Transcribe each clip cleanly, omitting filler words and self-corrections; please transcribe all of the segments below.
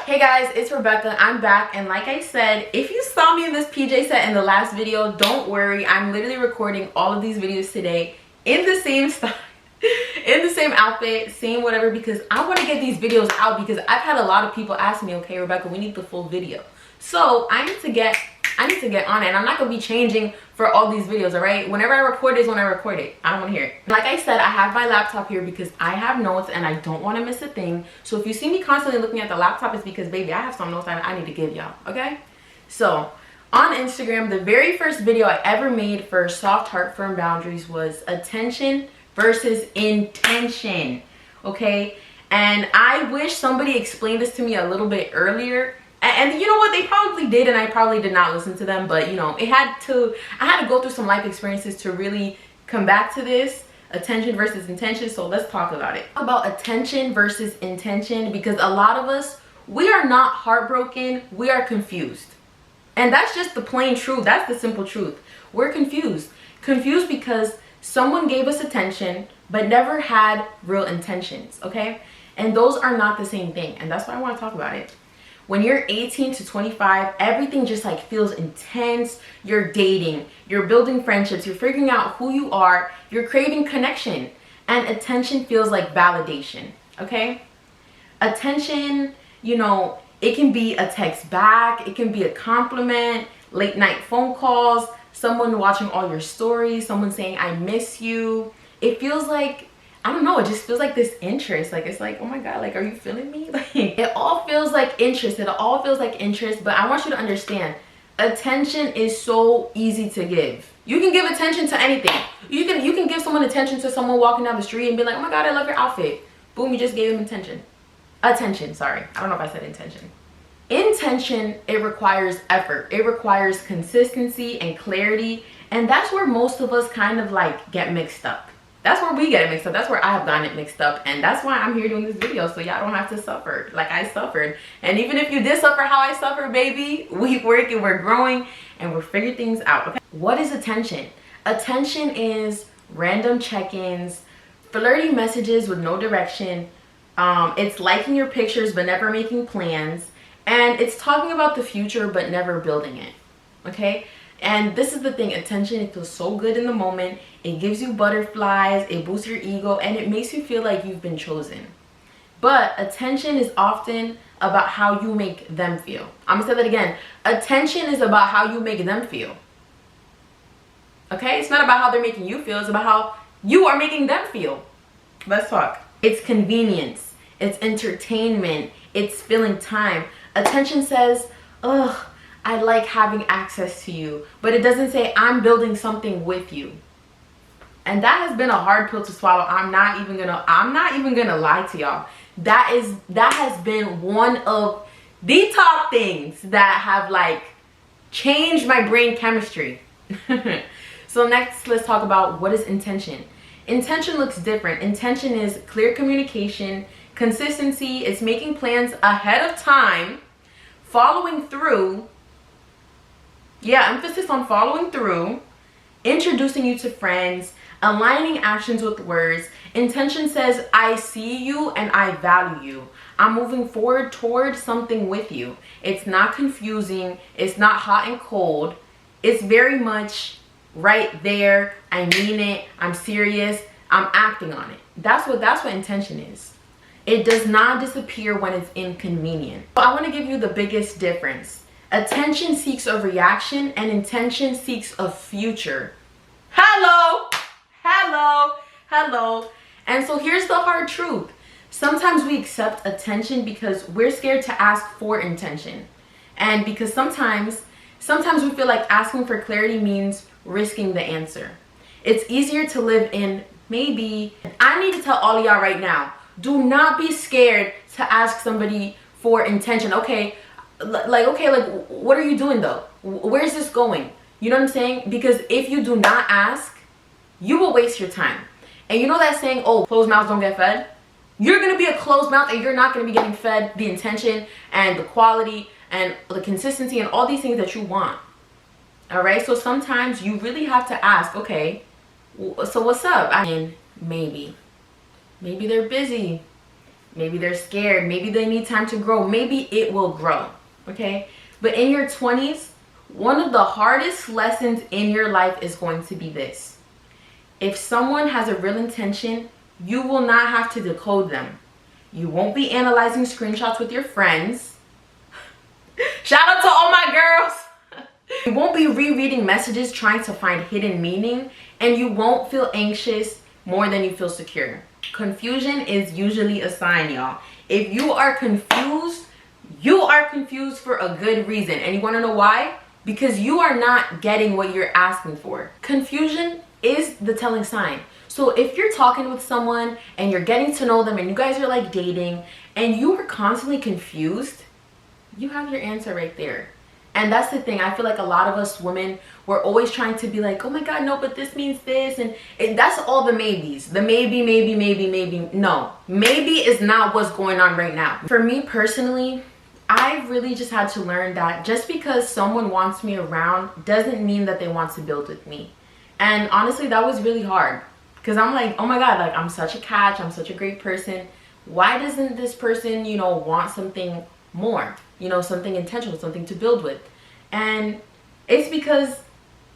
Hey guys, it's Rebecca. I'm back, and like I said, if you saw me in this PJ set in the last video, don't worry. I'm literally recording all of these videos today in the same style, in the same outfit, same whatever, because I want to get these videos out because I've had a lot of people ask me, okay, Rebecca, we need the full video. So I need to get on it, and I'm not gonna be changing for all these videos, all right? Whenever I record is when I record it. I don't want to hear it. Like I said, I have my laptop here because I have notes and I don't want to miss a thing. So if you see me constantly looking at the laptop, it's because, baby, I have some notes that I need to give y'all, okay? So on Instagram, the very first video I ever made for Soft Heart Firm Boundaries was attention versus intention, okay? And I wish somebody explained this to me a little bit earlier. And you know what, they probably did, and I probably did not listen to them, but you know, I had to go through some life experiences to really come back to this attention versus intention. So let's talk about it. About attention versus intention, because a lot of us, we are not heartbroken, we are confused. And that's just the plain truth. That's the simple truth. We're confused because someone gave us attention but never had real intentions, okay? And those are not the same thing, and that's why I want to talk about it. When you're 18 to 25, everything just like feels intense. You're dating, you're building friendships, you're figuring out who you are, you're craving connection, and attention feels like validation, okay? Attention, you know, it can be a text back, it can be a compliment, late night phone calls, someone watching all your stories, someone saying, I miss you. It feels like, I don't know, it just feels like this interest. Like, it's like, oh my God, like, are you feeling me? Like, it all feels like interest. It all feels like interest. But I want you to understand, attention is so easy to give. You can give attention to anything. You can give someone attention to someone walking down the street and be like, oh my God, I love your outfit. Boom, you just gave them attention. Attention, sorry. I don't know if I said intention. Intention, it requires effort. It requires consistency and clarity. And that's where most of us kind of like get mixed up. That's where we get it mixed up. That's where I have gotten it mixed up. And that's why I'm here doing this video, so y'all don't have to suffer like I suffered. And even if you did suffer how I suffered, baby, we working, we're growing, and we're figuring things out, okay? What is attention? Attention is random check-ins, flirty messages with no direction. It's liking your pictures but never making plans. And it's talking about the future but never building it, okay? And this is the thing, attention, it feels so good in the moment. It gives you butterflies, it boosts your ego, and it makes you feel like you've been chosen. But attention is often about how you make them feel. I'm gonna say that again. Attention is about how you make them feel. Okay? It's not about how they're making you feel, it's about how you are making them feel. Let's talk. It's convenience, it's entertainment, it's filling time. Attention says, ugh, I like having access to you, but it doesn't say I'm building something with you. And that has been a hard pill to swallow. I'm not even gonna lie to y'all. That has been one of the top things that have like changed my brain chemistry. So next, let's talk about what is intention. Intention looks different. Intention is clear communication, consistency, it's making plans ahead of time, following through. Yeah, emphasis on following through, introducing you to friends, aligning actions with words. Intention says, I see you and I value you. I'm moving forward towards something with you. It's not confusing. It's not hot and cold. It's very much right there. I mean it. I'm serious. I'm acting on it. That's what intention is. It does not disappear when it's inconvenient. So I want to give you the biggest difference. Attention seeks a reaction and intention seeks a future. Hello. And so here's the hard truth. Sometimes we accept attention because we're scared to ask for intention. And because sometimes we feel like asking for clarity means risking the answer. It's easier to live in maybe. I need to tell all of y'all right now, do not be scared to ask somebody for intention. Okay, like what are you doing though? Where's this going? You know what I'm saying? Because if you do not ask, you will waste your time. And you know that saying, oh, closed mouths don't get fed? You're gonna be a closed mouth and you're not gonna be getting fed the intention and the quality and the consistency and all these things that you want. All right, so sometimes you really have to ask, okay, so what's up? I mean, maybe they're busy. Maybe they're scared. Maybe they need time to grow. Maybe it will grow, okay? But in your 20s, one of the hardest lessons in your life is going to be this. If someone has a real intention, you will not have to decode them. You won't be analyzing screenshots with your friends. Shout out to all my girls. You won't be rereading messages trying to find hidden meaning, and you won't feel anxious more than you feel secure. Confusion is usually a sign, y'all. If you are confused for a good reason. And you want to know why? Because you are not getting what you're asking for. Confusion is the telling sign. So if you're talking with someone and you're getting to know them and you guys are like dating and you are constantly confused, you have your answer right there. And that's the thing. I feel like a lot of us women, we're always trying to be like, oh my God, no, but this means this. And that's all the maybes. The maybe. No, maybe is not what's going on right now. For me personally, I really just had to learn that just because someone wants me around doesn't mean that they want to build with me. And honestly, that was really hard. Because I'm like, oh my God, like I'm such a catch. I'm such a great person. Why doesn't this person, you know, want something more? You know, something intentional, something to build with. And it's because,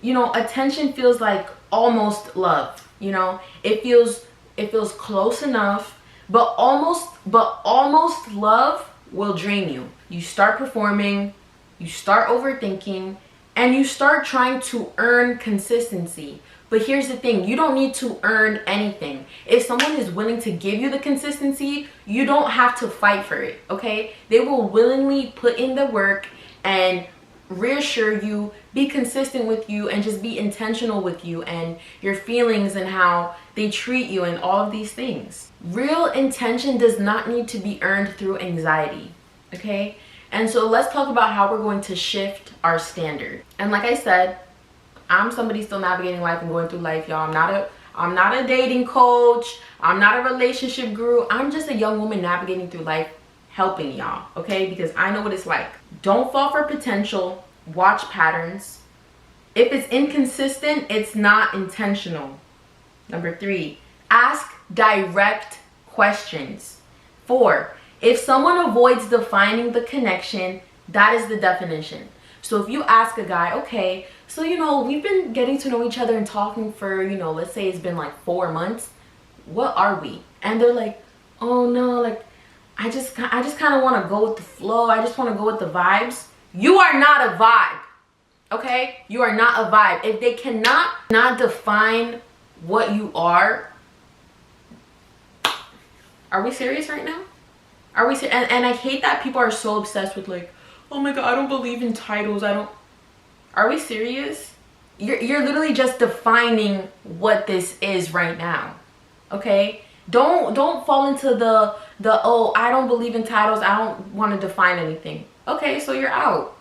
you know, attention feels like almost love. You know, it feels close enough, but almost love will drain you. You start performing, you start overthinking, and you start trying to earn consistency. But here's the thing, you don't need to earn anything. If someone is willing to give you the consistency, you don't have to fight for it, okay? They will willingly put in the work and reassure you, be consistent with you, and just be intentional with you and your feelings and how they treat you and all of these things. Real intention does not need to be earned through anxiety, okay? And so let's talk about how we're going to shift our standard. And like I said, I'm somebody still navigating life and going through life, y'all. I'm not a dating coach. I'm not a relationship guru. I'm just a young woman navigating through life, helping y'all, okay? Because I know what it's like. Don't fall for potential. Watch patterns. If it's inconsistent, it's not intentional. Number 3, ask direct questions. 4, if someone avoids defining the connection, that is the definition. So if you ask a guy, okay, so, you know, we've been getting to know each other and talking for, you know, let's say it's been like 4 months. What are we? And they're like, oh no, like, I just kind of want to go with the flow. I just want to go with the vibes. You are not a vibe, okay? You are not a vibe. If they cannot define what you are we serious right now? Are we and I hate that people are so obsessed with like, oh my God, I don't believe in titles. Are we serious? You're literally just defining what this is right now, okay? Don't fall into the oh, I don't believe in titles. I don't want to define anything. Okay, so you're out.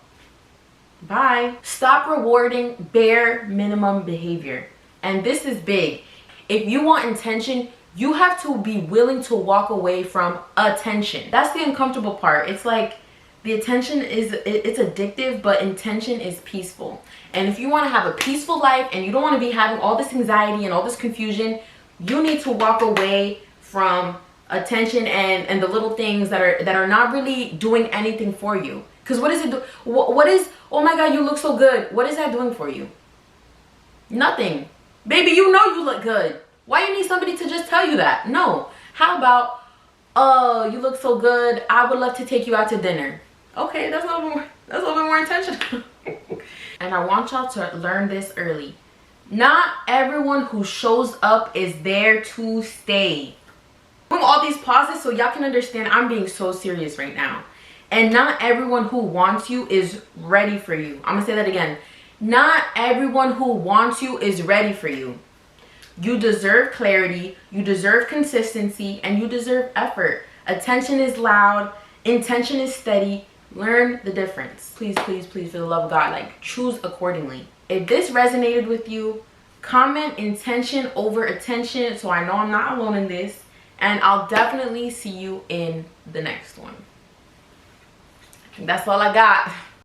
Bye. Stop rewarding bare minimum behavior. And this is big. If you want intention, you have to be willing to walk away from attention. That's the uncomfortable part. It's like the attention it's addictive, but intention is peaceful. And if you want to have a peaceful life and you don't want to be having all this anxiety and all this confusion, you need to walk away from attention and the little things that are not really doing anything for you. Because what is it what is, oh my God, you look so good, what is that doing for you? Nothing. Baby, you know you look good. Why you need somebody to just tell you that? No. How about, oh, you look so good, I would love to take you out to dinner. Okay, that's a little bit more intentional. And I want y'all to learn this early. Not everyone who shows up is there to stay. I'm doing all these pauses so y'all can understand I'm being so serious right now. And not everyone who wants you is ready for you. I'm gonna say that again. Not everyone who wants you is ready for you. You deserve clarity, you deserve consistency, and you deserve effort. Attention is loud, intention is steady. Learn the difference. Please, please, please, for the love of God, like, choose accordingly. If this resonated with you, comment intention over attention so I know I'm not alone in this. And I'll definitely see you in the next one. That's all I got.